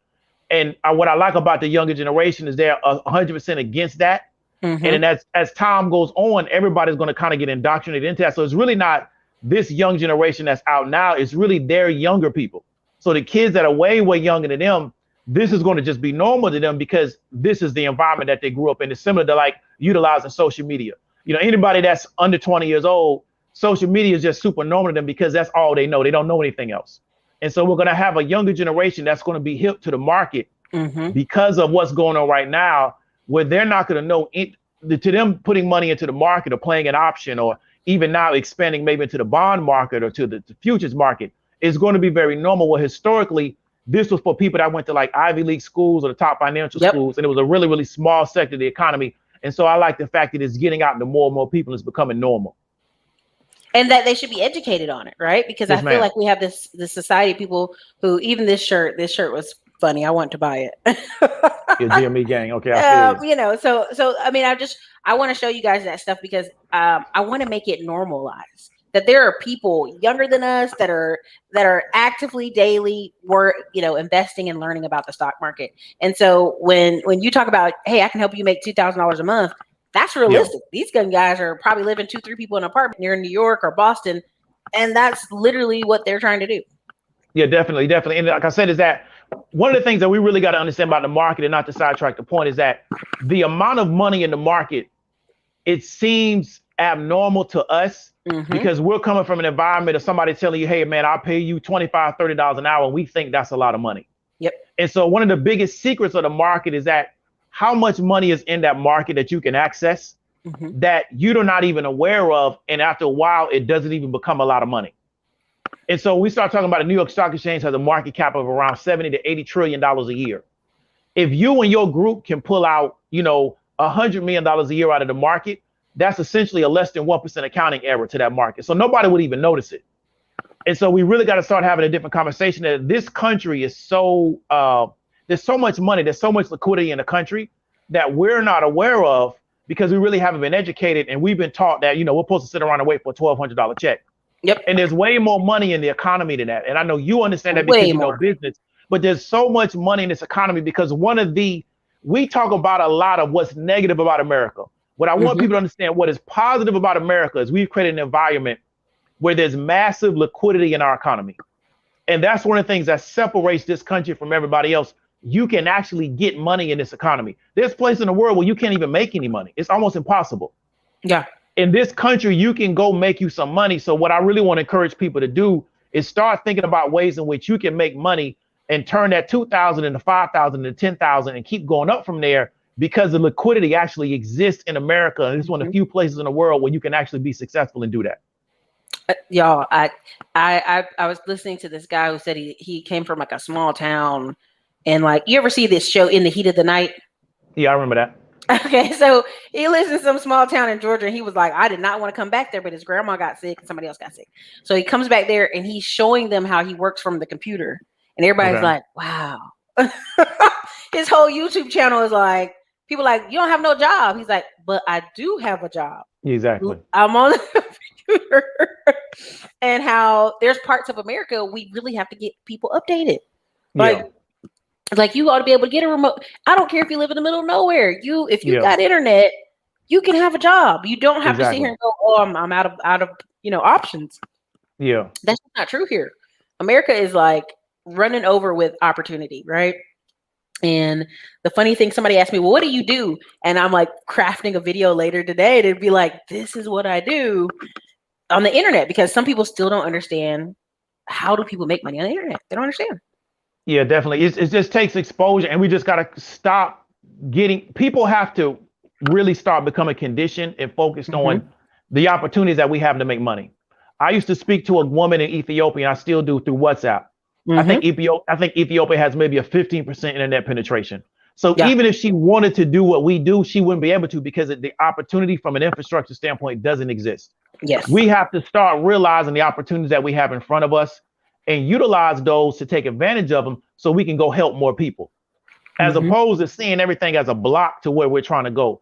And what I like about the younger generation is they're 100% against that. And Mm-hmm. then as time goes on, everybody's going to kind of get indoctrinated into that. So it's really not this young generation that's out now. It's really their younger people. So the kids that are way, way younger than them, this is going to just be normal to them because this is the environment that they grew up in. It's similar to like utilizing social media. Anybody that's under 20 years old, social media is just super normal to them because that's all they know. They don't know anything else. And so we're going to have a younger generation that's going to be hip to the market Mm-hmm. because of what's going on right now, where they're not going to know it, to them putting money into the market or playing an option or even now expanding maybe into the bond market or to the futures market is going to be very normal. Where historically, this was for people that went to like Ivy League schools or the top financial Yep. schools, and it was a really, really small sector of the economy. And so I like the fact that it's getting out to more and more people and it's becoming normal. And that they should be educated on it, right? Because I Yes, feel ma'am. like we have this society of people who even this shirt was funny. I want to buy it. Yeah, GME gang. Okay, I feel you. So I mean, I want to show you guys that stuff because I want to make it normalized that there are people younger than us that are actively daily work, investing and learning about the stock market. And so when you talk about, hey, I can help you make $2,000 a month, that's Yeah. realistic. These young guys are probably living 2, 3 people in an apartment near New York or Boston, and that's literally what they're trying to do. Yeah, definitely, definitely. And like I said, is that one of the things that we really got to understand about the market and not to sidetrack the point is that the amount of money in the market, it seems abnormal to us Mm-hmm. because we're coming from an environment of somebody telling you, hey, man, I'll pay you $25, $30 an hour. And we think that's a lot of money. Yep. And so one of the biggest secrets of the market is that how much money is in that market that you can access Mm-hmm. that you're not even aware of. And after a while, it doesn't even become a lot of money. And so we start talking about the New York Stock Exchange has a market cap of around 70 to 80 trillion dollars a year. If you and your group can pull out, $100 million a year out of the market, that's essentially a less than 1% accounting error to that market. So nobody would even notice it. And so we really got to start having a different conversation that this country is so, there's so much money, there's so much liquidity in the country that we're not aware of because we really haven't been educated. And we've been taught that, we're supposed to sit around and wait for a $1,200 check. Yep. And there's way more money in the economy than that. And I know you understand that because Way you know more. business, but there's so much money in this economy because we talk about a lot of what's negative about America. What I want Mm-hmm. people to understand, what is positive about America is we've created an environment where there's massive liquidity in our economy. And that's one of the things that separates this country from everybody else. You can actually get money in this economy. There's places in the world where you can't even make any money. It's almost impossible. Yeah. In this country, you can go make you some money. So what I really want to encourage people to do is start thinking about ways in which you can make money and turn that 2,000 into 5,000 into 10,000 and keep going up from there because the liquidity actually exists in America. And it's one of the few places in the world where you can actually be successful and do that. Y'all, I was listening to this guy who said he came from like a small town, and like, you ever see this show In the Heat of the Night? Yeah, I remember that. Okay, so he lives in some small town in Georgia, and he was like, I did not want to come back there, but his grandma got sick and somebody else got sick. So he comes back there and he's showing them how he works from the computer. And everybody's like, wow. His whole YouTube channel is like, people like, you don't have no job. He's like, but I do have a job. Exactly. I'm on the computer. And how there's parts of America we really have to get people updated. Like you ought to be able to get a remote. I don't care if you live in the middle of nowhere. If you got internet, you can have a job. You don't have to sit here and go, oh, I'm out of options. Yeah. That's not true here. America is like running over with opportunity, right? And the funny thing, somebody asked me, well, what do you do? And I'm like crafting a video later today to be like, this is what I do on the internet, because some people still don't understand how do people make money on the internet. They don't understand. Yeah, definitely. It just takes exposure, and we just got to stop people have to really start becoming conditioned and focused on the opportunities that we have to make money. I used to speak to a woman in Ethiopia, and I still do, through WhatsApp. I think Ethiopia has maybe a 15% internet penetration. So even if she wanted to do what we do, she wouldn't be able to because the opportunity from an infrastructure standpoint doesn't exist. Yes. We have to start realizing the opportunities that we have in front of us and utilize those to take advantage of them so we can go help more people, as opposed to seeing everything as a block to where we're trying to go.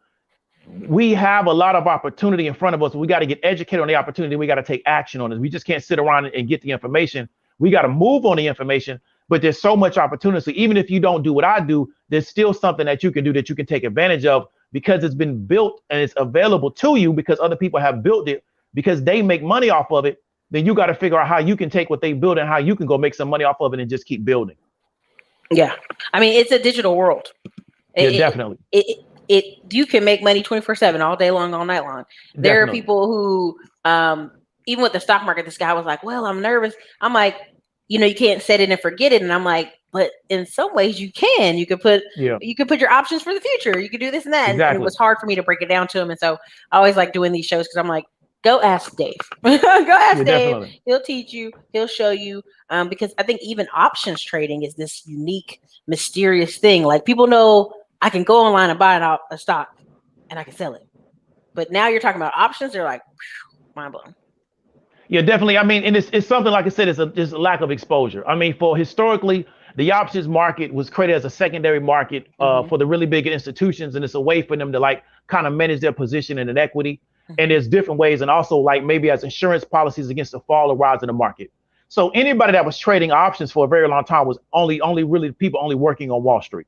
We have a lot of opportunity in front of us. We got to get educated on the opportunity. We got to take action on it. We just can't sit around and get the information. We got to move on the information, but there's so much opportunity. So even if you don't do what I do, there's still something that you can do that you can take advantage of because it's been built and it's available to you because other people have built it because they make money off of it. Then you got to figure out how you can take what they build and how you can go make some money off of it and just keep building. Yeah. I mean, it's a digital world. Definitely. You can make money 24/7 all day long, all night long. There are people who, even with the stock market, this guy was like, well, I'm nervous. I'm like, you can't set it and forget it. And I'm like, but in some ways you can. You could put your options for the future. You could do this and that. Exactly. And it was hard for me to break it down to him. And so I always like doing these shows because I'm like, go ask Dave. Go ask Dave. Definitely. He'll teach you. He'll show you. Because I think even options trading is this unique, mysterious thing. Like people know I can go online and buy a stock and I can sell it. But now you're talking about options. They're like, mind blown. Yeah, definitely. I mean, and it's something, like I said, it's just a lack of exposure. I mean, for historically, the options market was created as a secondary market for the really big institutions, and it's a way for them to like kind of manage their position in an equity. And there's different ways, and also like maybe as insurance policies against the fall or rise in the market. So anybody that was trading options for a very long time was only really people only working on Wall Street.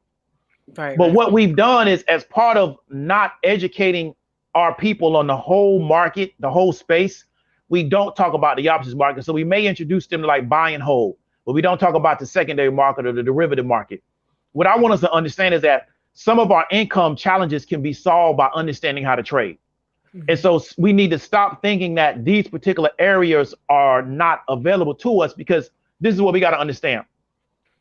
Right. But what we've done is, as part of not educating our people on the whole market, the whole space, we don't talk about the options market. So we may introduce them to like buy and hold, but we don't talk about the secondary market or the derivative market. What I want us to understand is that some of our income challenges can be solved by understanding how to trade. And so we need to stop thinking that these particular areas are not available to us, because this is what we got to understand.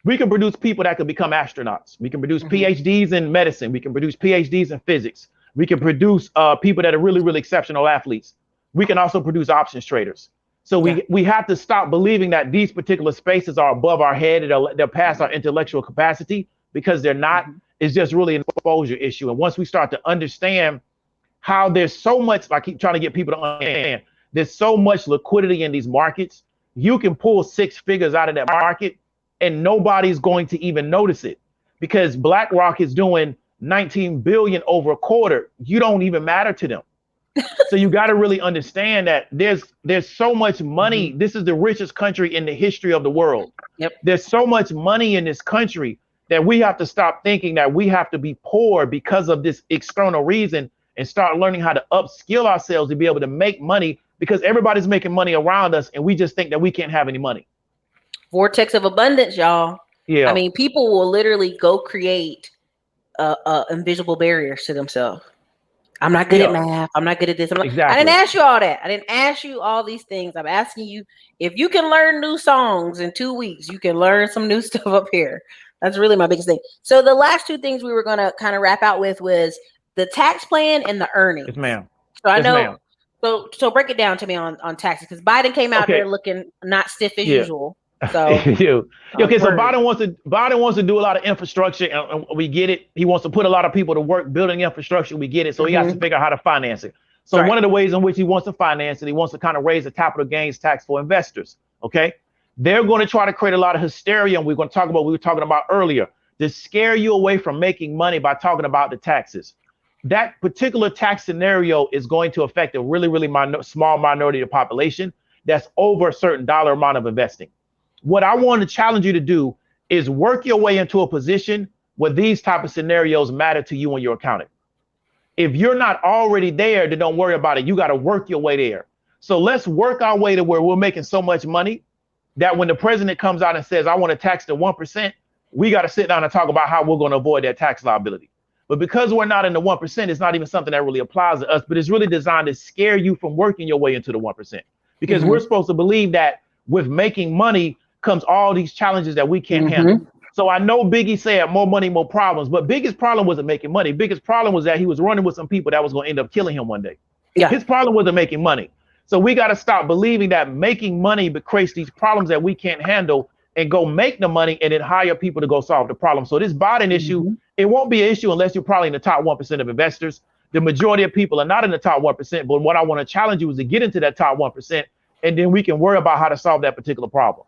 We can produce people that could become astronauts. We can produce PhDs in medicine. We can produce PhDs in physics. We can produce people that are really, really exceptional athletes. We can also produce options traders. So we have to stop believing that these particular spaces are above our head and they're past our intellectual capacity, because they're not. It's just really an exposure issue. And once we start to understand how there's so much, I keep trying to get people to understand, there's so much liquidity in these markets you can pull 6 figures out of that market and nobody's going to even notice it because BlackRock is doing 19 billion over a quarter. You don't even matter to them. So you got to really understand that there's so much money. Mhm. This is the richest country in the history of the world. Yep. There's so much money in this country that we have to stop thinking that we have to be poor because of this external reason and start learning how to upskill ourselves to be able to make money because everybody's making money around us and we just think that we can't have any money. Vortex of abundance, y'all. I Yeah, mean, people will literally go create invisible barriers to themselves. I'm not good at yeah, math. I'm not good at this. I didn't exactly. ask you all that. I didn't ask you all these things. I'm asking you if you can learn new songs in 2 weeks, you can learn some new stuff up here. That's really my biggest thing. So the last two things we were going to kind of wrap out with was the tax plan and the Yes, earnings. ma'am. So I Yes, know. ma'am. So break it down to me on taxes because Biden came out there Okay. looking not stiff as Yeah. usual. So you. I'm Okay, so worried. Biden wants to do a lot of infrastructure, and we get it. He wants to put a lot of people to work building infrastructure. We get it. So he has to Mm-hmm. figure out how to finance it. So Right. one of the ways in which he wants to finance it, he wants to kind of raise the capital gains tax for investors. Okay, they're going to try to create a lot of hysteria, and we're going to talk about what we were talking about earlier to scare you away from making money by talking about the taxes. That particular tax scenario is going to affect a really, really small minority of the population that's over a certain dollar amount of investing. What I want to challenge you to do is work your way into a position where these type of scenarios matter to you and your accountant. If you're not already there, then don't worry about it. You got to work your way there. So let's work our way to where we're making so much money that when the president comes out and says, I want to tax the 1%, we got to sit down and talk about how we're going to avoid that tax liability. But because we're not in the 1%, it's not even something that really applies to us, but it's really designed to scare you from working your way into the 1%. Because we're Mm-hmm. supposed to believe that with making money comes all these challenges that we can't handle. Mm-hmm. So I know Biggie said more money, more problems, but biggest problem wasn't making money. Biggest problem was that he was running with some people that was going to end up killing him one day. Yeah. His problem wasn't making money. So we got to stop believing that making money creates these problems that we can't handle and go make the money and then hire people to go solve the problem. So this Biden issue, Mm-hmm. it won't be an issue unless you're probably in the top 1% of investors. The majority of people are not in the top 1%. But what I want to challenge you is to get into that top 1%, and then we can worry about how to solve that particular problem.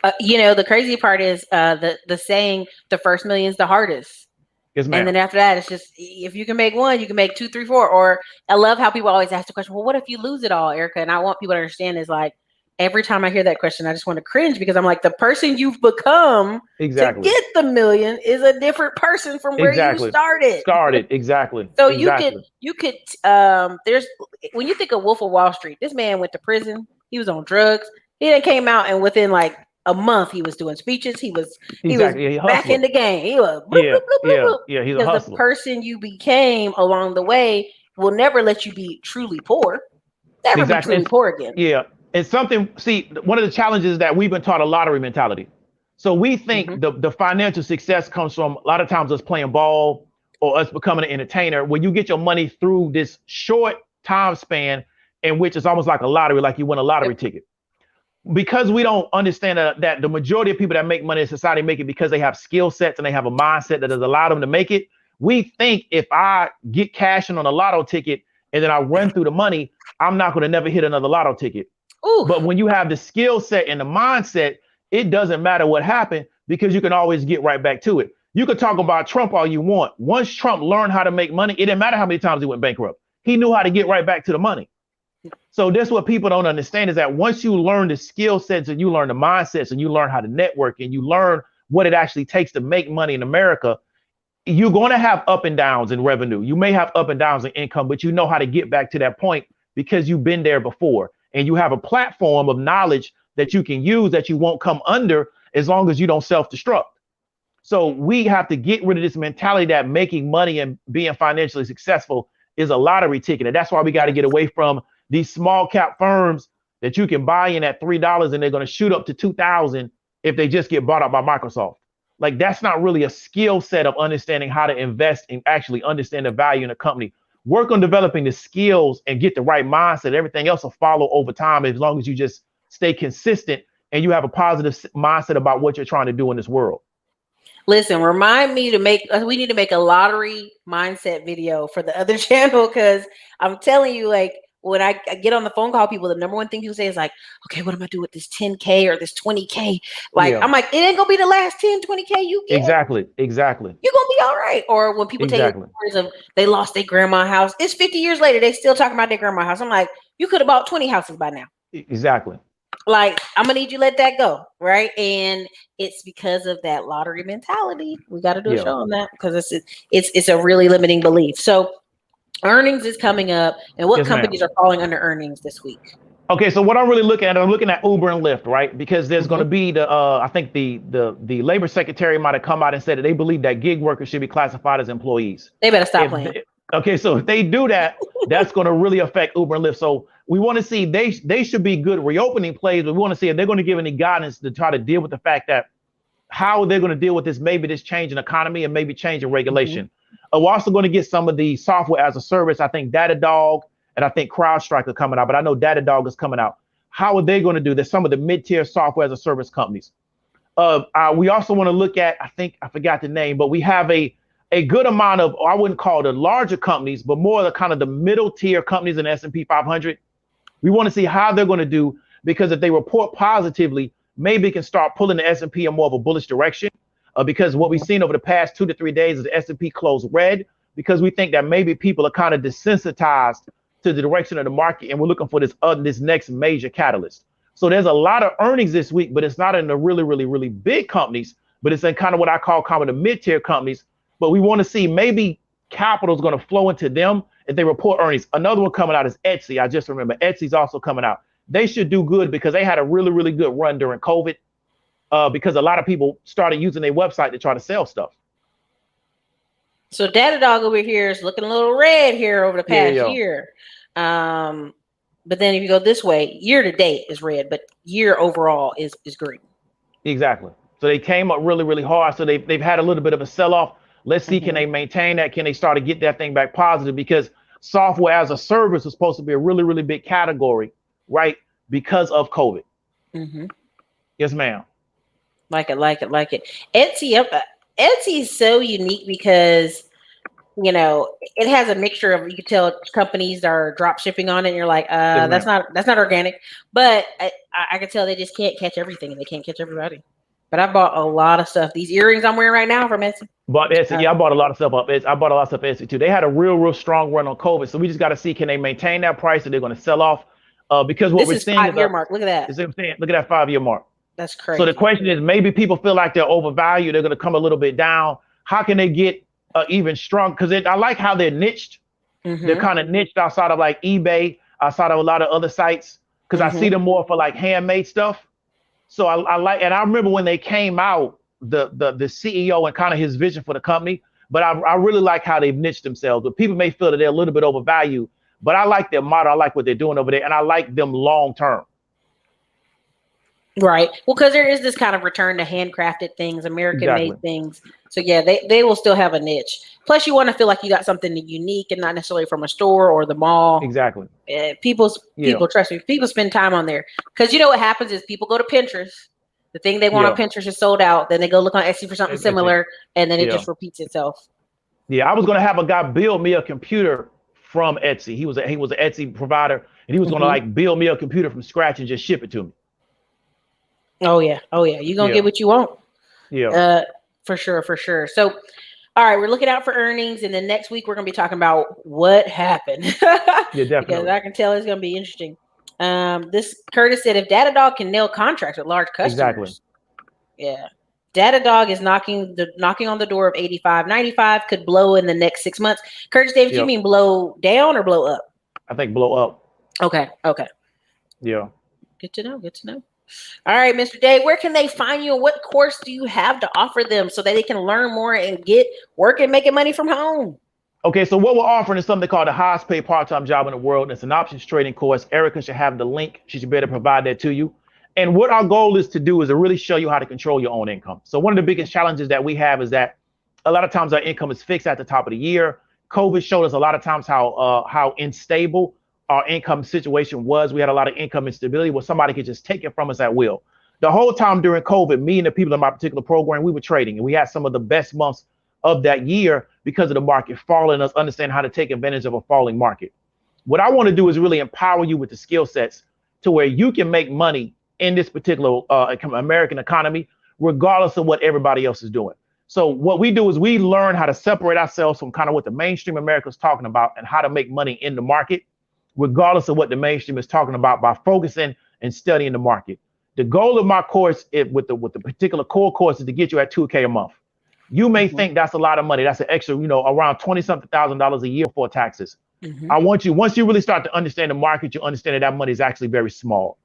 The crazy part is the saying the first million is the hardest. Yes, And ma'am. then after that, it's just if you can make one, you can make two, three, four. Or I love how people always ask the question, well, what if you lose it all, Erica? And I want people to understand is like every time I hear that question, I just want to cringe because I'm like, the person you've become to Exactly. get the million is a different person from where you Exactly. started. Started. Exactly. So Exactly. there's when you think of Wolf of Wall Street, this man went to prison. He was on drugs. He then came out and within like a month he was doing speeches. He was Exactly. Yeah, he back in hustler. the game. He was bloop, Yeah. bloop, bloop, bloop, Yeah. bloop. Yeah. He's a Because the hustler. person you became along the way will never let you be truly poor. Never be Exactly. truly poor again. Yeah. And something, see, one of the challenges is that we've been taught a lottery mentality. So we think Hmm. the financial success comes from a lot of times us playing ball or us becoming an entertainer. When you get your money through this short time span in which it's almost like a lottery, like you win a Yep. lottery ticket. Because we don't understand that the majority of people that make money in society make it because they have skill sets and they have a mindset that has allowed them to make it. We think if I get cashing on a lotto ticket and then I run through the money, I'm not going to never hit another lotto ticket. Ooh. But when you have the skill set and the mindset, it doesn't matter what happened because you can always get right back to it. You could talk about Trump all you want. Once Trump learned how to make money, it didn't matter how many times he went bankrupt. He knew how to get right back to the money. So that's what people don't understand is that once you learn the skill sets and you learn the mindsets and you learn how to network and you learn what it actually takes to make money in America, you're going to have up and downs in revenue. You may have up and downs in income, but you know how to get back to that point because you've been there before and you have a platform of knowledge that you can use that you won't come under as long as you don't self-destruct. So we have to get rid of this mentality that making money and being financially successful is a lottery ticket. And that's why we got to Yes. get away from these small cap firms that you can buy in at $3 and they're going to shoot up to 2,000 if they just get bought up by Microsoft. Like that's not really a skill set of understanding how to invest and actually understand the value in a company. Work on developing the skills and get the right mindset. Everything else will follow over time as long as you just stay consistent and you have a positive mindset about what you're trying to do in this world. Listen, remind me to make. We need to make a lottery mindset video for the other channel because I'm telling you, like when I get on the phone call, people, the number one thing people say is like, okay, what am I doing with this 10K or this 20K? Like, Yeah, I'm like, it ain't gonna be the last 10, 20K you get. exactly, exactly, You're gonna be all right. Or when people tell you exactly, stories of they lost their grandma house, it's 50 years later, they still talking about their grandma house. I'm like, you could have bought 20 houses by now. exactly. Like, I'm gonna need you to let that go, right? And it's because of that lottery mentality. We got to do a Yeah. show on that because it's a really limiting belief. So earnings is coming up, and what Yes, ma'am. companies are falling under earnings this week? Okay, so what I'm really looking at, I'm looking at Uber and Lyft, right? Because there's going Hmm. to be I think the labor secretary might have come out and said that they believe that gig workers should be classified as employees. They better stop If playing. they, okay, so if they do that, that's going to really affect Uber and Lyft. So we want to see they should be good reopening plays, but we want to see if they're going to give any guidance to try to deal with the fact that how they're going to deal with this, maybe this change in economy and maybe change in Hmm. regulation. We're also going to get some of the software as a service. I think Datadog and I think CrowdStrike are coming out, but I know Datadog is coming out. How are they going to do this? Some of the mid-tier software as a service companies. We also want to look at, I think I forgot the name, but we have a good amount of, I wouldn't call the larger companies, but more the kind of the middle tier companies in the S&P 500. We want to see how they're going to do because if they report positively, maybe it can start pulling the S&P in more of a bullish direction. Because what we've seen over the past 2 to 3 days is the S&P closed red because we think that maybe people are kind of desensitized to the direction of the market, and we're looking for this next major catalyst. So there's a lot of earnings this week, but it's not in the really, really, really big companies, but it's in kind of what I call kind of the mid-tier companies. But we want to see maybe capital is going to flow into them if they report earnings. Another one coming out is Etsy. I just remember Etsy's also coming out. They should do good because they had a really, really good run during COVID because a lot of people started using their website to try to sell stuff. So Datadog over here is looking a little red here over the Yeah, past yeah, year. But then if you go this way, year to date is red, but year overall is green. exactly. So they came up really, really hard. So they've had a little bit of a sell off. Let's see, can Hmm. they maintain that? Can they start to get that thing back positive? Because software as a service is supposed to be a really, really big category, right? Because of COVID. Hmm. Yes, ma'am. Like it, like it, like it. Etsy, Etsy is so unique because it has a mixture of, you can tell companies are drop shipping on it, and you're like, Yes, that's ma'am. not organic. But I can tell they just can't catch everything and they can't catch everybody. But I bought a lot of stuff. These earrings I'm wearing right now from Etsy. But Etsy, Uh, yeah, I bought a lot of stuff up. I bought a lot of stuff at Etsy too. They had a real, real strong run on COVID. So we just got to see, can they maintain that price or they're going to sell off? Because what this we're is seeing is 5 year mark. Look at that. is what I'm saying, look at that 5 year mark. That's So the crazy. question is, maybe people feel like they're overvalued. They're going to come a little bit down. How can they get even strong? Because I like how they're niched. They're Hmm. kind of niched outside of like eBay, outside of a lot of other sites. Because I see Hmm. them more for like handmade stuff. So I like, and I remember when they came out, the CEO and kind of his vision for the company. But I really like how they've niched themselves. But people may feel that they're a little bit overvalued. But I like their model. I like what they're doing over there, and I like them long term. Right. Well, because there is this kind of return to handcrafted things, American made Exactly. things. So yeah, they will still have a niche. Plus, you want to feel like you got something unique and not necessarily from a store or the mall. Exactly. Yeah. People trust me. People spend time on there because you know what happens is people go to Pinterest. The thing they want on Yeah. Pinterest is sold out. Then they go look on Etsy for something That's it. similar, and then it Yeah. just repeats itself. Yeah. I was gonna have a guy build me a computer from Etsy. He was an Etsy provider, and he was gonna Hmm. like build me a computer from scratch and just ship it to me. Oh yeah, oh yeah. You gonna get Yeah. what you want. Yeah. Uh, for sure, for sure. So, all right, we're looking out for earnings, and then next week we're gonna be talking about what happened Yeah. because Definitely. I can tell it's gonna be interesting. This Curtis said if Datadog can nail contracts with large Exactly. customers, yeah, Datadog is knocking on the door of 85, 95, could blow in the next 6 months. Curtis Davis, you Yep. mean blow down or blow up? I think blow up. Okay, okay, Yeah. good to know. Good to know. All right, Mr. Dave, where can they find you and what course do you have to offer them so that they can learn more and get working, making money from home? Okay, so what we're offering is something called the highest paid part-time job in the world. And it's an options trading course. Erica should have the link. She should be able to provide that to you. And what our goal is to do is to really show you how to control your own income. So one of the biggest challenges that we have is that a lot of times our income is fixed at the top of the year. COVID showed us a lot of times how unstable our income situation was. We had a lot of income instability where somebody could just take it from us at will. The whole time during COVID, me and the people in my particular program, we were trading, and we had some of the best months of that year because of the market falling, us understanding how to take advantage of a falling market. What I want to do is really empower you with the skill sets to where you can make money in this particular American economy, regardless of what everybody else is doing. So what we do is we learn how to separate ourselves from kind of what the mainstream America is talking about and how to make money in the market, regardless of what the mainstream is talking about, by focusing and studying the market. The goal of my course with the particular core course is to get you at 2K a month. You may Mm-hmm. think that's a lot of money. That's an extra, around 20 something $1,000 a year before taxes. Mm-hmm. I want you, once you really start to understand the market, you understand that that money is actually very small.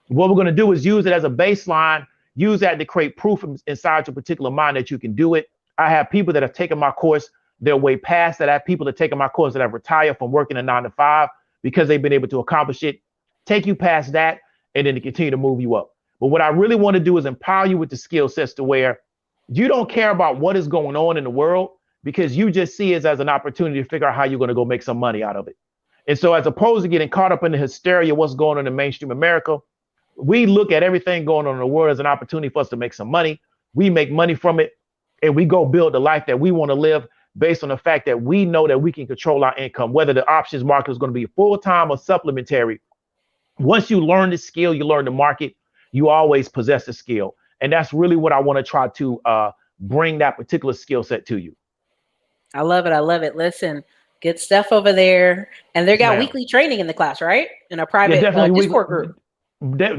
What we're going to do is use it as a baseline, use that to create proof inside your particular mind that you can do it. I have people that have taken my course, they're way past that. I have people that have taken my course that have retired from working a 9 to 5 because they've been able to accomplish it, take you past that, and then to continue to move you up. But what I really want to do is empower you with the skill sets to where you don't care about what is going on in the world, because you just see it as an opportunity to figure out how you're going to go make some money out of it. And so as opposed to getting caught up in the hysteria, what's going on in mainstream America, we look at everything going on in the world as an opportunity for us to make some money. We make money from it, and we go build the life that we want to live based on the fact that we know that we can control our income, whether the options market is going to be full-time or supplementary. Once you learn the skill, you learn the market, you always possess the skill. And that's really what I want to try to bring that particular skill set to you. I love it. I love it. Listen, good stuff over there. And they Yes, got ma'am. weekly training in the class, right? In a Yeah, private definitely. Discord group.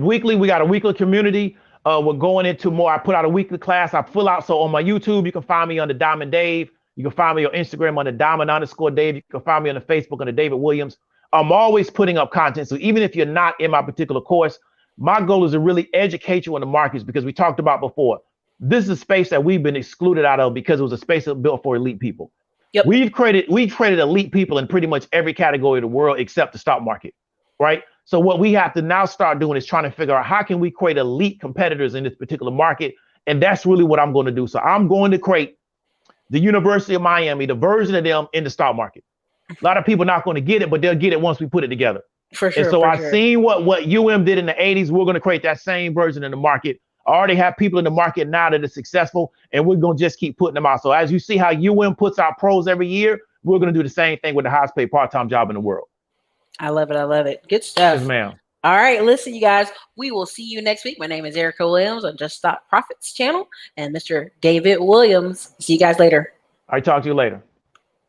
Weekly, we got a weekly community. We're going into more. I put out a weekly class. I pull out. So on my YouTube, you can find me under Diamond Dave. You can find me on Instagram under Diamond_Dave. You can find me on the Facebook under David Williams. I'm always putting up content. So even if you're not in my particular course, my goal is to really educate you on the markets, because we talked about before. This is a space that we've been excluded out of because it was a space built for elite people. Yep. We've created elite people in pretty much every category of the world except the stock market, right? So what we have to now start doing is trying to figure out how can we create elite competitors in this particular market, and that's really what I'm going to do. So I'm going to create the University of Miami, the version of them in the stock market. A lot of people not going to get it, but they'll get it once we put it together. For And sure. so For I've sure. seen what UM did in the 80s. We're going to create that same version in the market. I already have people in the market now that are successful, and we're going to just keep putting them out. So as you see how UM puts out pros every year, we're going to do the same thing with the highest paid part-time job in the world. I love it. I love it. Good stuff. Yes, ma'am. All right, listen, you guys, we will see you next week. My name is Erica Williams on Just Stop Profits channel, and Mr. David Williams. See you guys later. I'll talk to you later.